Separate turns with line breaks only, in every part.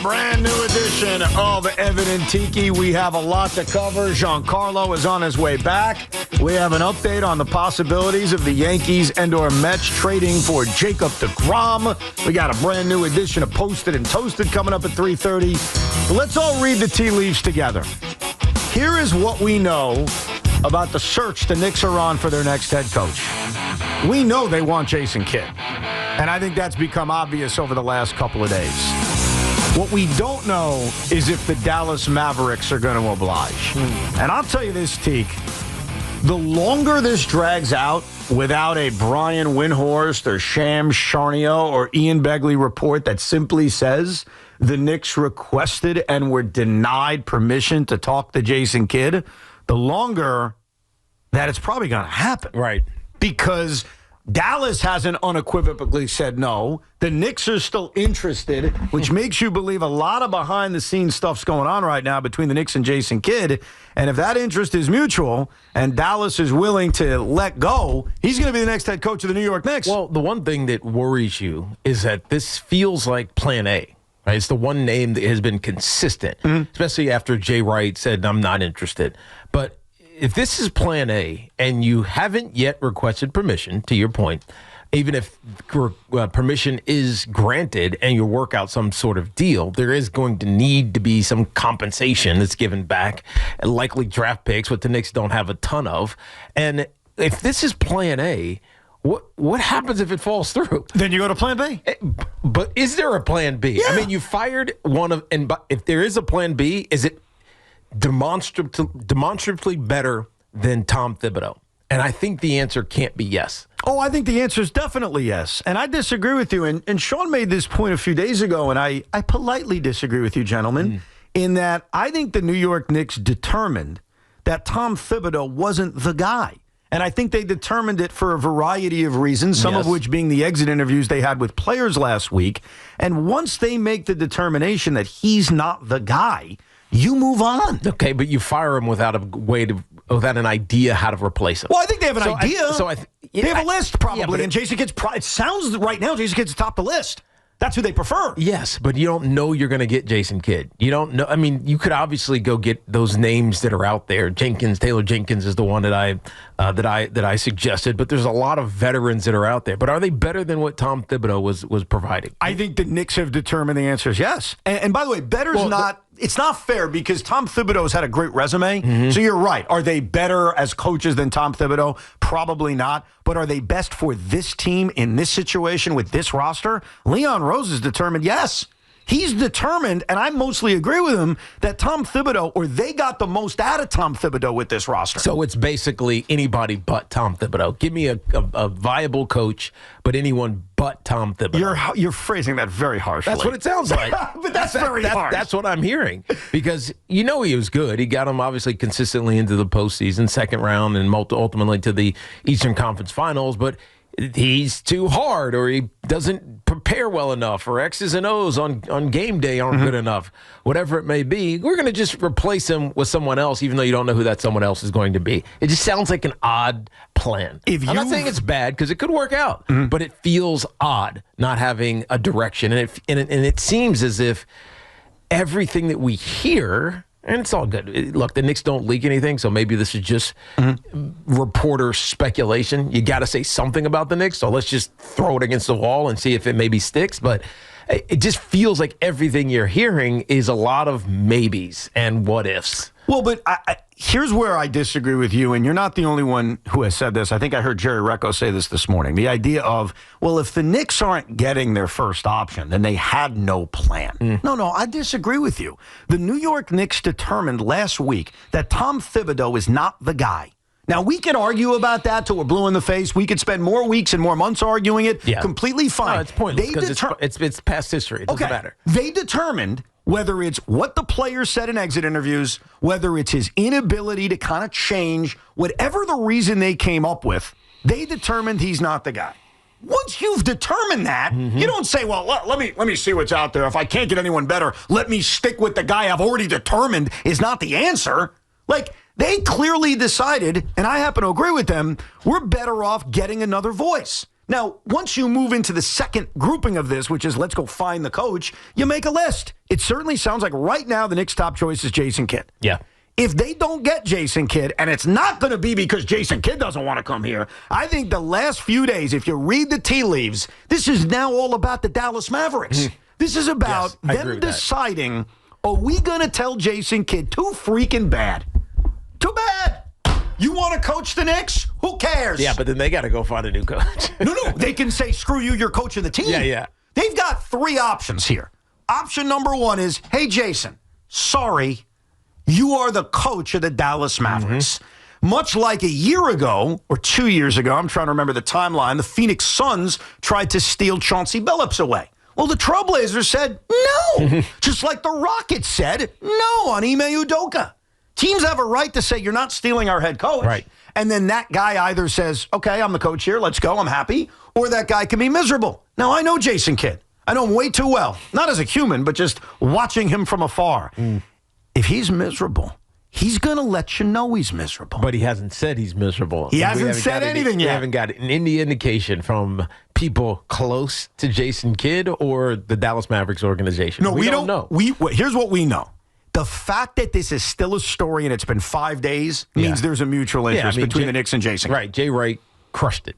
brand new edition of Evan and Tiki. We have a lot to cover. Giancarlo is on his way back. We have an update on the possibilities of the Yankees and/or Mets trading for Jacob deGrom. We got a brand new edition of Posted and Toasted coming up at 3:30. But let's all read the tea leaves together. Here is what we know about the search the Knicks are on for their next head coach. We know they want Jason Kidd, and I think that's become obvious over the last couple of days. What we don't know is if the Dallas Mavericks are going to oblige. And I'll tell you this, Teak, the longer this drags out without a Brian Windhorst or Shams Charania or Ian Begley report that simply says the Knicks requested and were denied permission to talk to Jason Kidd, the longer that it's probably going to happen.
Right.
Because Dallas hasn't unequivocally said no. The Knicks are still interested, which makes you believe a lot of behind-the-scenes stuff's going on right now between the Knicks and Jason Kidd. And if that interest is mutual and Dallas is willing to let go, he's going to be the next head coach of the New York Knicks.
Well, the one thing that worries you is that this feels like Plan A. Right? It's the one name that has been consistent, especially after Jay Wright said, I'm not interested. But if this is Plan A and you haven't yet requested permission, to your point, even if permission is granted and you work out some sort of deal, there is going to need to be some compensation that's given back, and likely draft picks, what the Knicks don't have a ton of. And if this is Plan A, what happens if it falls through?
Then you go to Plan B.
But is there a Plan B?
Yeah.
I mean, you fired one of, and if there is a Plan B, is it demonstrably better than Tom Thibodeau? And I think the answer can't be yes.
Oh, I think the answer is definitely yes. And I disagree with you. And Sean made this point a few days ago, and I politely disagree with you, gentlemen, in that I think the New York Knicks determined that Tom Thibodeau wasn't the guy. And I think they determined it for a variety of reasons, some of which being the exit interviews they had with players last week. And once they make the determination that he's not the guy, you move on.
Okay, but you fire him without without an idea how to replace him.
Well, I think they have an idea.
They
have a list probably, and Jason Kidd's. It sounds right now Jason Kidd's atop the list. That's who they prefer.
Yes, but you don't know you're going to get Jason Kidd. You don't know. I mean, you could obviously go get those names that are out there. Taylor Jenkins is the one that I suggested. But there's a lot of veterans that are out there. But are they better than what Tom Thibodeau was providing?
I think the Knicks have determined the answer is yes. And by the way, it's not fair because Tom Thibodeau's had a great resume. So you're right. Are they better as coaches than Tom Thibodeau? Probably not. But are they best for this team in this situation with this roster? Leon Rose is determined, yes. He's determined, and I mostly agree with him, that Tom Thibodeau, or they got the most out of Tom Thibodeau with this roster.
So it's basically anybody but Tom Thibodeau. Give me a viable coach, but anyone but Tom Thibodeau.
You're phrasing that very harshly.
That's what it sounds like.
But that's very harsh.
That's what I'm hearing. Because he was good. He got them obviously consistently into the postseason, second round, and ultimately to the Eastern Conference Finals, but he's too hard, or he doesn't prepare well enough, or X's and O's on game day aren't good enough. Whatever it may be, we're going to just replace him with someone else, even though you don't know who that someone else is going to be. It just sounds like an odd plan. I'm not saying it's bad, because it could work out, but it feels odd not having a direction. And it seems as if everything that we hear, and it's all good. Look, the Knicks don't leak anything, so maybe this is just reporter speculation. You got to say something about the Knicks, so let's just throw it against the wall and see if it maybe sticks. But it just feels like everything you're hearing is a lot of maybes and what ifs.
Well, but here's where I disagree with you, and you're not the only one who has said this. I think I heard Jerry Recco say this morning. The idea of, well, if the Knicks aren't getting their first option, then they had no plan. No, I disagree with you. The New York Knicks determined last week that Tom Thibodeau is not the guy. Now, we can argue about that till we're blue in the face. We could spend more weeks and more months arguing it. Yeah. Completely fine.
No, it's pointless because it's past history. It doesn't matter.
They determined whether it's what the players said in exit interviews, whether it's his inability to kind of change, whatever the reason they came up with, they determined he's not the guy. Once you've determined that, you don't say, well, let me see what's out there. If I can't get anyone better, let me stick with the guy I've already determined is not the answer. Like, they clearly decided, and I happen to agree with them, we're better off getting another voice. Now, once you move into the second grouping of this, which is let's go find the coach, you make a list. It certainly sounds like right now the Knicks' top choice is Jason Kidd.
Yeah.
If they don't get Jason Kidd, and it's not going to be because Jason Kidd doesn't want to come here, I think the last few days, if you read the tea leaves, this is now all about the Dallas Mavericks. This is about them deciding, are we going to tell Jason Kidd too freaking bad? Too bad. You want to coach the Knicks? Who cares?
Yeah, but then they got to go find a new coach.
No. They can say, screw you, you're coaching the team.
Yeah.
They've got three options here. Option number one is, hey, Jason, sorry, you are the coach of the Dallas Mavericks. Much like a year ago or 2 years ago, I'm trying to remember the timeline, the Phoenix Suns tried to steal Chauncey Billups away. Well, the Trailblazers said no, just like the Rockets said no on Ime Udoka. Teams have a right to say, you're not stealing our head coach.
Right.
And then that guy either says, okay, I'm the coach here, let's go, I'm happy, or that guy can be miserable. Now, I know Jason Kidd. I know him way too well. Not as a human, but just watching him from afar. If he's miserable, he's going to let you know he's miserable.
But he hasn't said he's miserable.
He hasn't said anything yet.
We haven't got any indication from people close to Jason Kidd or the Dallas Mavericks organization.
No, we don't
know.
Here's what we know. The fact that this is still a story and it's been 5 days means there's a mutual interest between the Knicks and Jason.
Right. Jay Wright crushed it.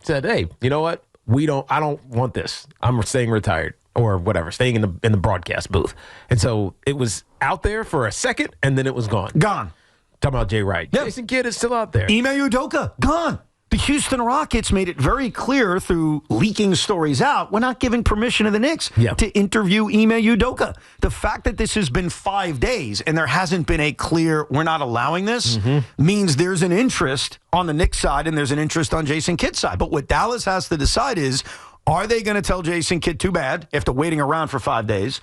Said, hey, you know what? I don't want this. I'm staying retired or whatever, staying in the broadcast booth. And so it was out there for a second and then it was gone.
Gone.
Talking about Jay Wright. Yep. Jason Kidd is still out there.
Ime Udoka, gone. The Houston Rockets made it very clear through leaking stories out, we're not giving permission to the Knicks to interview Ime Udoka. The fact that this has been 5 days and there hasn't been a clear, we're not allowing this, means there's an interest on the Knicks side and there's an interest on Jason Kidd's side. But what Dallas has to decide is, are they going to tell Jason Kidd too bad after waiting around for 5 days?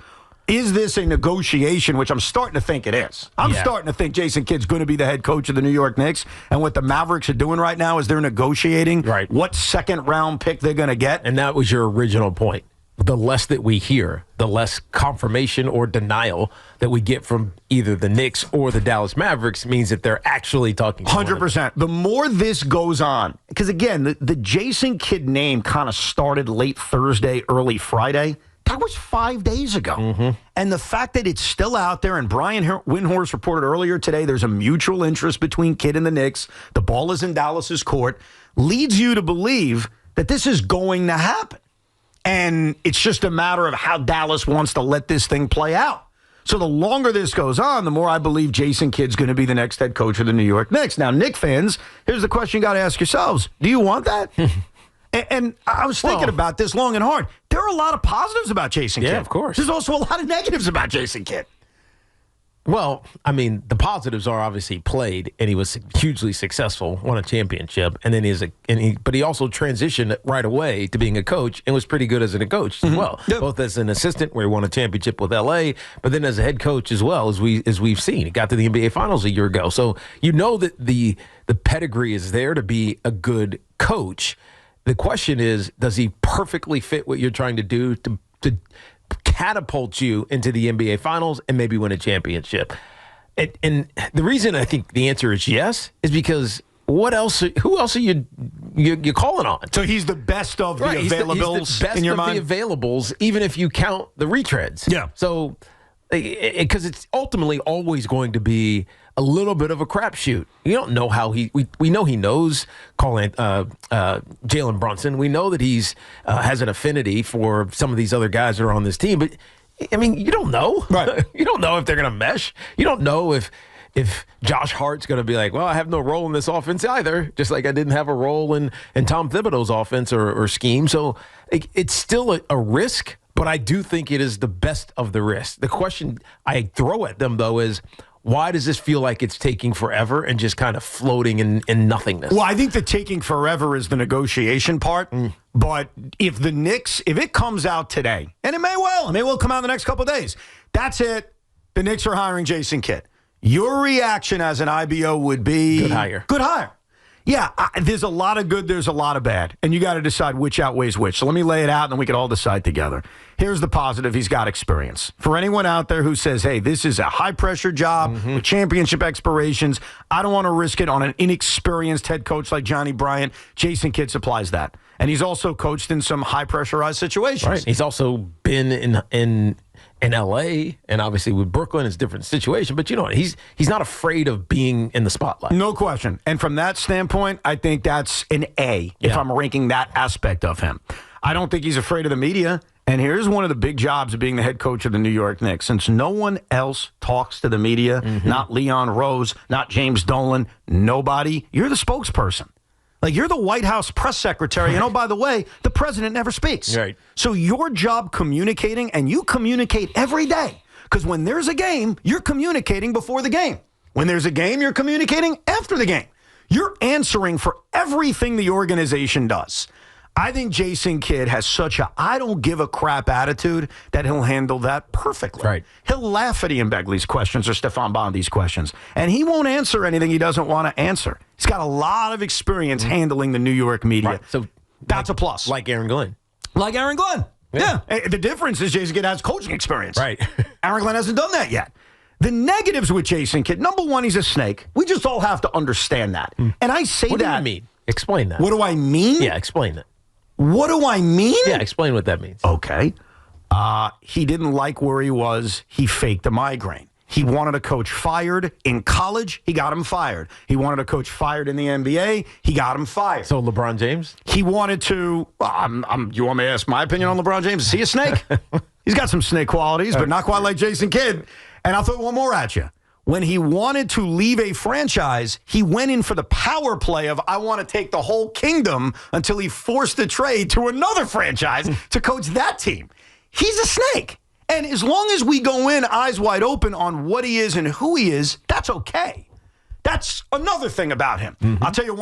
Is this a negotiation, which I'm starting to think it is. I'm starting to think Jason Kidd's going to be the head coach of the New York Knicks, and what the Mavericks are doing right now is they're negotiating what second-round pick they're going to get.
And that was your original point. The less that we hear, the less confirmation or denial that we get from either the Knicks or the Dallas Mavericks means that they're actually talking to
100%. The more this goes on, because, again, the Jason Kidd name kind of started late Thursday, early Friday. That was 5 days ago. And the fact that it's still out there, and Brian Windhorst reported earlier today, there's a mutual interest between Kidd and the Knicks. The ball is in Dallas's court, leads you to believe that this is going to happen. And it's just a matter of how Dallas wants to let this thing play out. So the longer this goes on, the more I believe Jason Kidd's going to be the next head coach of the New York Knicks. Now, Knicks fans, here's the question you got to ask yourselves. Do you want that? And I was thinking about this long and hard. There are a lot of positives about Jason Kidd.
Yeah, of course.
There's also a lot of negatives about Jason Kidd.
Well, I mean, the positives are obviously played, and he was hugely successful, won a championship, and then but he also transitioned right away to being a coach and was pretty good as a coach as well. Yep. Both as an assistant, where he won a championship with LA, but then as a head coach as well, as we've seen. He got to the NBA Finals a year ago, so you know that the pedigree is there to be a good coach. The question is, does he perfectly fit what you're trying to do to catapult you into the NBA Finals and maybe win a championship? And the reason I think the answer is yes is because who else are you calling on?
So he's the best of the availables
he's the best
in your
of
mind?
The availables, even if you count the retreads.
Yeah.
So, because it's ultimately always going to be a little bit of a crapshoot. You don't know how we know he knows Jalen Brunson. We know that he's has an affinity for some of these other guys that are on this team. But, I mean, you don't know.
Right.
You don't know if they're going to mesh. You don't know if Josh Hart's going to be like, well, I have no role in this offense either, just like I didn't have a role in Tom Thibodeau's offense or scheme. So it's still a risk, but I do think it is the best of the risk. The question I throw at them, though, is why does this feel like it's taking forever and just kind of floating in nothingness?
Well, I think the taking forever is the negotiation part. But if it comes out today, and it may well come out in the next couple of days, that's it. The Knicks are hiring Jason Kidd. Your reaction as an IBO would be
good hire.
Good hire. Yeah, there's a lot of good, there's a lot of bad. And you got to decide which outweighs which. So let me lay it out, and then we can all decide together. Here's the positive. He's got experience. For anyone out there who says, hey, this is a high-pressure job with championship aspirations, I don't want to risk it on an inexperienced head coach like Johnny Bryant, Jason Kidd supplies that. And he's also coached in some high-pressurized situations.
Right. He's also been in L.A., and obviously with Brooklyn, it's a different situation. But you know what? He's not afraid of being in the spotlight.
No question. And from that standpoint, I think that's an A if I'm ranking that aspect of him. I don't think he's afraid of the media. And here's one of the big jobs of being the head coach of the New York Knicks. Since no one else talks to the media, not Leon Rose, not James Dolan, nobody, you're the spokesperson. Like, you're the White House press secretary, and oh, by the way, the president never speaks.
Right.
So your job communicating, and you communicate every day. Because when there's a game, you're communicating before the game. When there's a game, you're communicating after the game. You're answering for everything the organization does. I think Jason Kidd has such a I don't give a crap attitude that he'll handle that perfectly.
Right.
He'll laugh at Ian Begley's questions or Stefan Bondi's questions, and he won't answer anything he doesn't want to answer. He's got a lot of experience handling the New York media.
Right. So
that's a plus.
Like Aaron Glenn.
Like Aaron Glenn. Yeah. The difference is Jason Kidd has coaching experience.
Right.
Aaron Glenn hasn't done that yet. The negatives with Jason Kidd, number one, he's a snake. We just all have to understand that. And I say
What
that.
do you mean? Explain that.
What do I mean?
Yeah, explain it.
What do I mean?
Yeah, explain what that means.
Okay. He didn't like where he was. He faked a migraine. He wanted a coach fired in college. He got him fired. He wanted a coach fired in the NBA. He got him fired.
So LeBron James?
He wanted to. You want me to ask my opinion on LeBron James? Is he a snake? He's got some snake qualities, but not quite like Jason Kidd. And I'll throw one more at you. When he wanted to leave a franchise, he went in for the power play of, I want to take the whole kingdom, until he forced the trade to another franchise to coach that team. He's a snake. And as long as we go in eyes wide open on what he is and who he is, that's okay. That's another thing about him. I'll tell you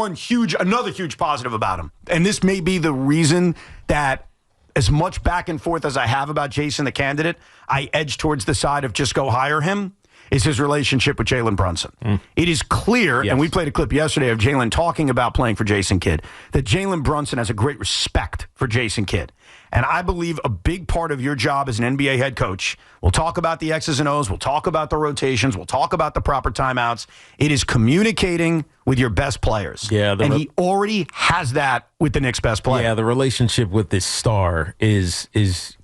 another huge positive about him. And this may be the reason that as much back and forth as I have about Jason the candidate, I edge towards the side of just go hire him, is his relationship with Jalen Brunson. It is clear, and we played a clip yesterday of Jalen talking about playing for Jason Kidd, that Jalen Brunson has a great respect for Jason Kidd. And I believe a big part of your job as an NBA head coach, we'll talk about the X's and O's, we'll talk about the rotations, we'll talk about the proper timeouts. It is communicating with your best players.
Yeah,
and he already has that with the Knicks' best player.
Yeah, the relationship with this star is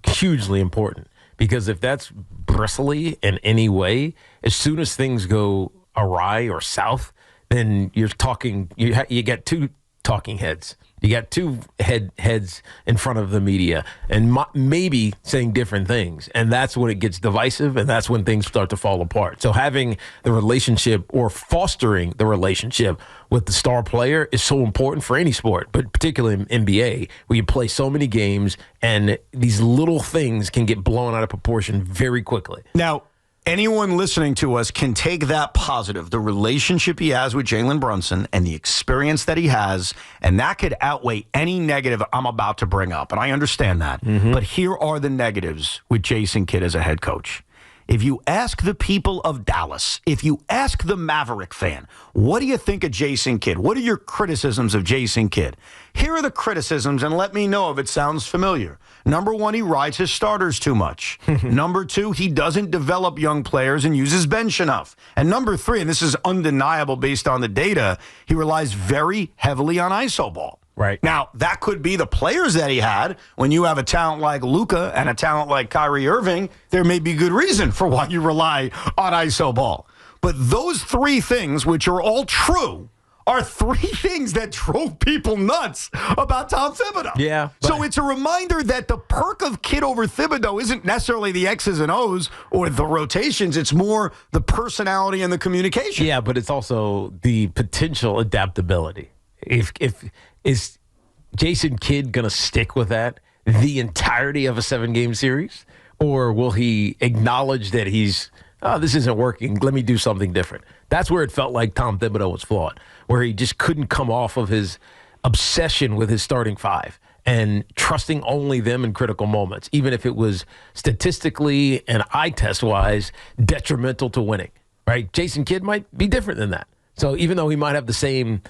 hugely important. Because if that's bristly in any way, as soon as things go awry or south, then you're talking. You get two talking heads. You got two heads in front of the media, and maybe saying different things, and that's when it gets divisive, and that's when things start to fall apart. So having the relationship or fostering the relationship with the star player is so important for any sport, but particularly in NBA, where you play so many games, and these little things can get blown out of proportion very quickly.
Now, anyone listening to us can take that positive, the relationship he has with Jalen Brunson and the experience that he has, and that could outweigh any negative I'm about to bring up. And I understand that. But here are the negatives with Jason Kidd as a head coach. If you ask the people of Dallas, if you ask the Maverick fan, what do you think of Jason Kidd? What are your criticisms of Jason Kidd? Here are the criticisms, and let me know if it sounds familiar. Number one, he rides his starters too much. Number two, he doesn't develop young players and uses bench enough. And number three, and this is undeniable based on the data, he relies very heavily on iso ball.
Right.
Now, that could be the players that he had. When you have a talent like Luka and a talent like Kyrie Irving, there may be good reason for why you rely on iso ball. But those three things, which are all true, are three things that drove people nuts about Tom Thibodeau.
Yeah.
So it's a reminder that the perk of Kidd over Thibodeau isn't necessarily the X's and O's or the rotations. It's more the personality and the communication.
Yeah, but it's also the potential adaptability. Is Jason Kidd going to stick with that the entirety of a 7-game series? Or will he acknowledge that this isn't working, let me do something different? That's where it felt like Tom Thibodeau was flawed, where he just couldn't come off of his obsession with his starting five and trusting only them in critical moments, even if it was statistically and eye test-wise detrimental to winning, right? Jason Kidd might be different than that. So even though he might have the same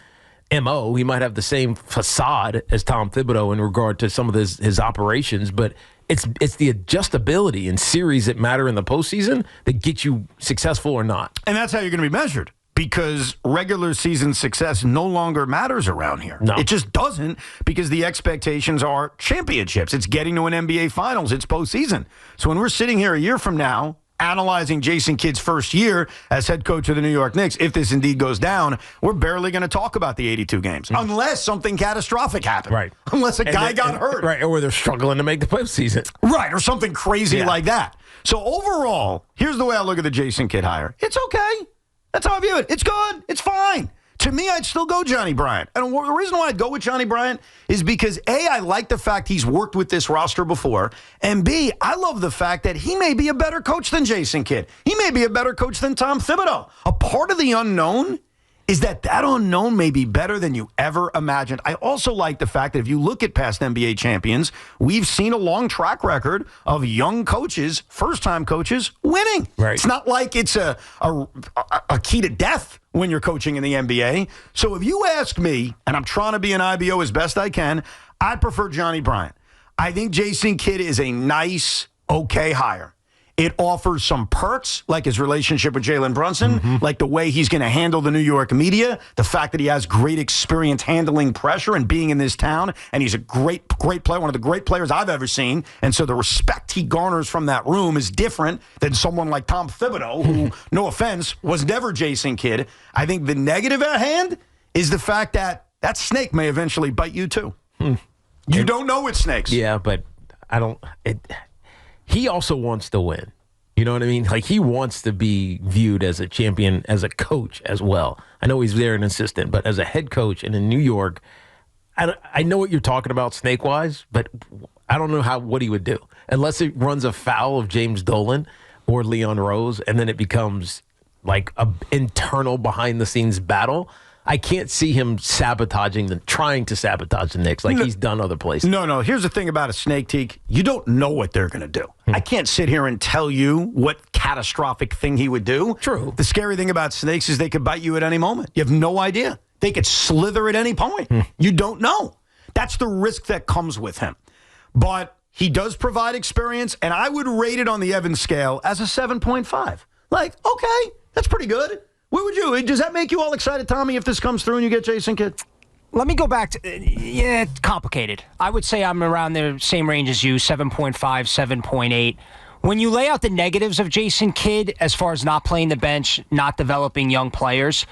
MO, he might have the same facade as Tom Thibodeau in regard to some of his operations, but it's the adjustability in series that matter in the postseason that get you successful or not.
And that's how you're going to be measured. because regular season success no longer matters around here.
No.
It just doesn't, because the expectations are championships. It's getting to an NBA Finals. It's postseason. So when we're sitting here a year from now analyzing Jason Kidd's first year as head coach of the New York Knicks, if this indeed goes down, we're barely going to talk about the 82 games unless something catastrophic happened.
Right.
Unless a guy got hurt.
Right, or they're struggling to make the postseason.
Right, or something crazy like that. So overall, here's the way I look at the Jason Kidd hire. It's okay. That's how I view it. It's good. It's fine. To me, I'd still go Johnny Bryant. And the reason why I'd go with Johnny Bryant is because, A, I like the fact he's worked with this roster before, and B, I love the fact that he may be a better coach than Jason Kidd. He may be a better coach than Tom Thibodeau. A part of the unknown is that unknown may be better than you ever imagined. I also like the fact that if you look at past NBA champions, we've seen a long track record of young coaches, first-time coaches, winning.
Right.
It's not like it's a key to death when you're coaching in the NBA. So if you ask me, and I'm trying to be an IBO as best I can, I'd prefer Johnny Bryant. I think Jason Kidd is a nice, okay hire. It offers some perks, like his relationship with Jalen Brunson, like the way he's going to handle the New York media, the fact that he has great experience handling pressure and being in this town, and he's a great player, one of the great players I've ever seen. And so the respect he garners from that room is different than someone like Tom Thibodeau, who, no offense, was never Jason Kidd. I think the negative at hand is the fact that that snake may eventually bite you too. You don't know it's snakes.
Yeah, but I don't... He also wants to win. You know what I mean? Like, he wants to be viewed as a champion, as a coach as well. I know he's there an assistant, but as a head coach and in New York, I know what you're talking about snake-wise, but I don't know what he would do. Unless it runs afoul of James Dolan or Leon Rose, and then it becomes like an internal behind-the-scenes battle. I can't see him trying to sabotage the Knicks like he's done other places.
No. Here's the thing about a snake, Tiki. You don't know what they're going to do. I can't sit here and tell you what catastrophic thing he would do.
True.
The scary thing about snakes is they could bite you at any moment. You have no idea. They could slither at any point. You don't know. That's the risk that comes with him. But he does provide experience, and I would rate it on the Evans scale as a 7.5. Like, okay, that's pretty good. What would you? Does that make you all excited, Tommy, if this comes through and you get Jason Kidd?
Let me go back to, it's complicated. I would say I'm around the same range as you, 7.5, 7.8. When you lay out the negatives of Jason Kidd, as far as not playing the bench, not developing young players,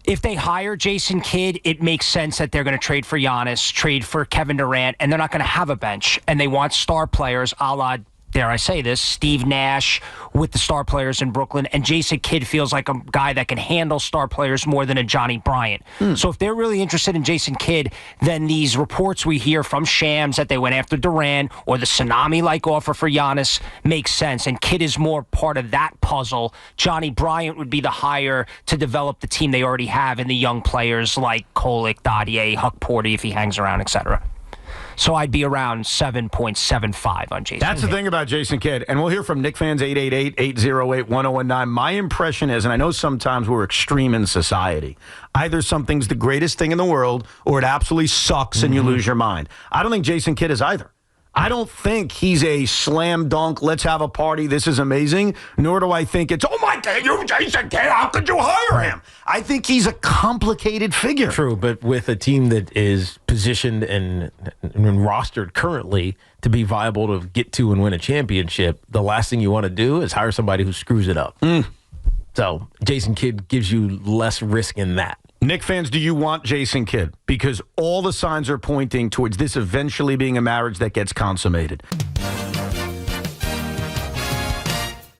if they hire Jason Kidd, it makes sense that they're going to trade for Giannis, trade for Kevin Durant, and they're not going to have a bench. And they want star players a la, dare I say this, Steve Nash with the star players in Brooklyn, and Jason Kidd feels like a guy that can handle star players more than a Johnny Bryant. So if they're really interested in Jason Kidd, then these reports we hear from Shams that they went after Durant or the tsunami-like offer for Giannis makes sense, and Kidd is more part of that puzzle. Johnny Bryant would be the hire to develop the team they already have in the young players like Kolek, Dadier, Huck Porty if he hangs around, etc. So I'd be around 7.75 on Jason
That's
Kidd.
the thing about Jason Kidd. And we'll hear from Knicks fans, 888-808-1019. My impression is, and I know sometimes we're extreme in society, either something's the greatest thing in the world or it absolutely sucks and you lose your mind. I don't think Jason Kidd is either. I don't think he's a slam dunk, let's have a party, this is amazing, nor do I think it's, oh my God, you're Jason Kidd, how could you hire him? I think he's a complicated figure.
True, but with a team that is positioned and rostered currently to be viable to get to and win a championship, the last thing you want to do is hire somebody who screws it up. So Jason Kidd gives you less risk in that.
Knick fans, do you want Jason Kidd? Because all the signs are pointing towards this eventually being a marriage that gets consummated.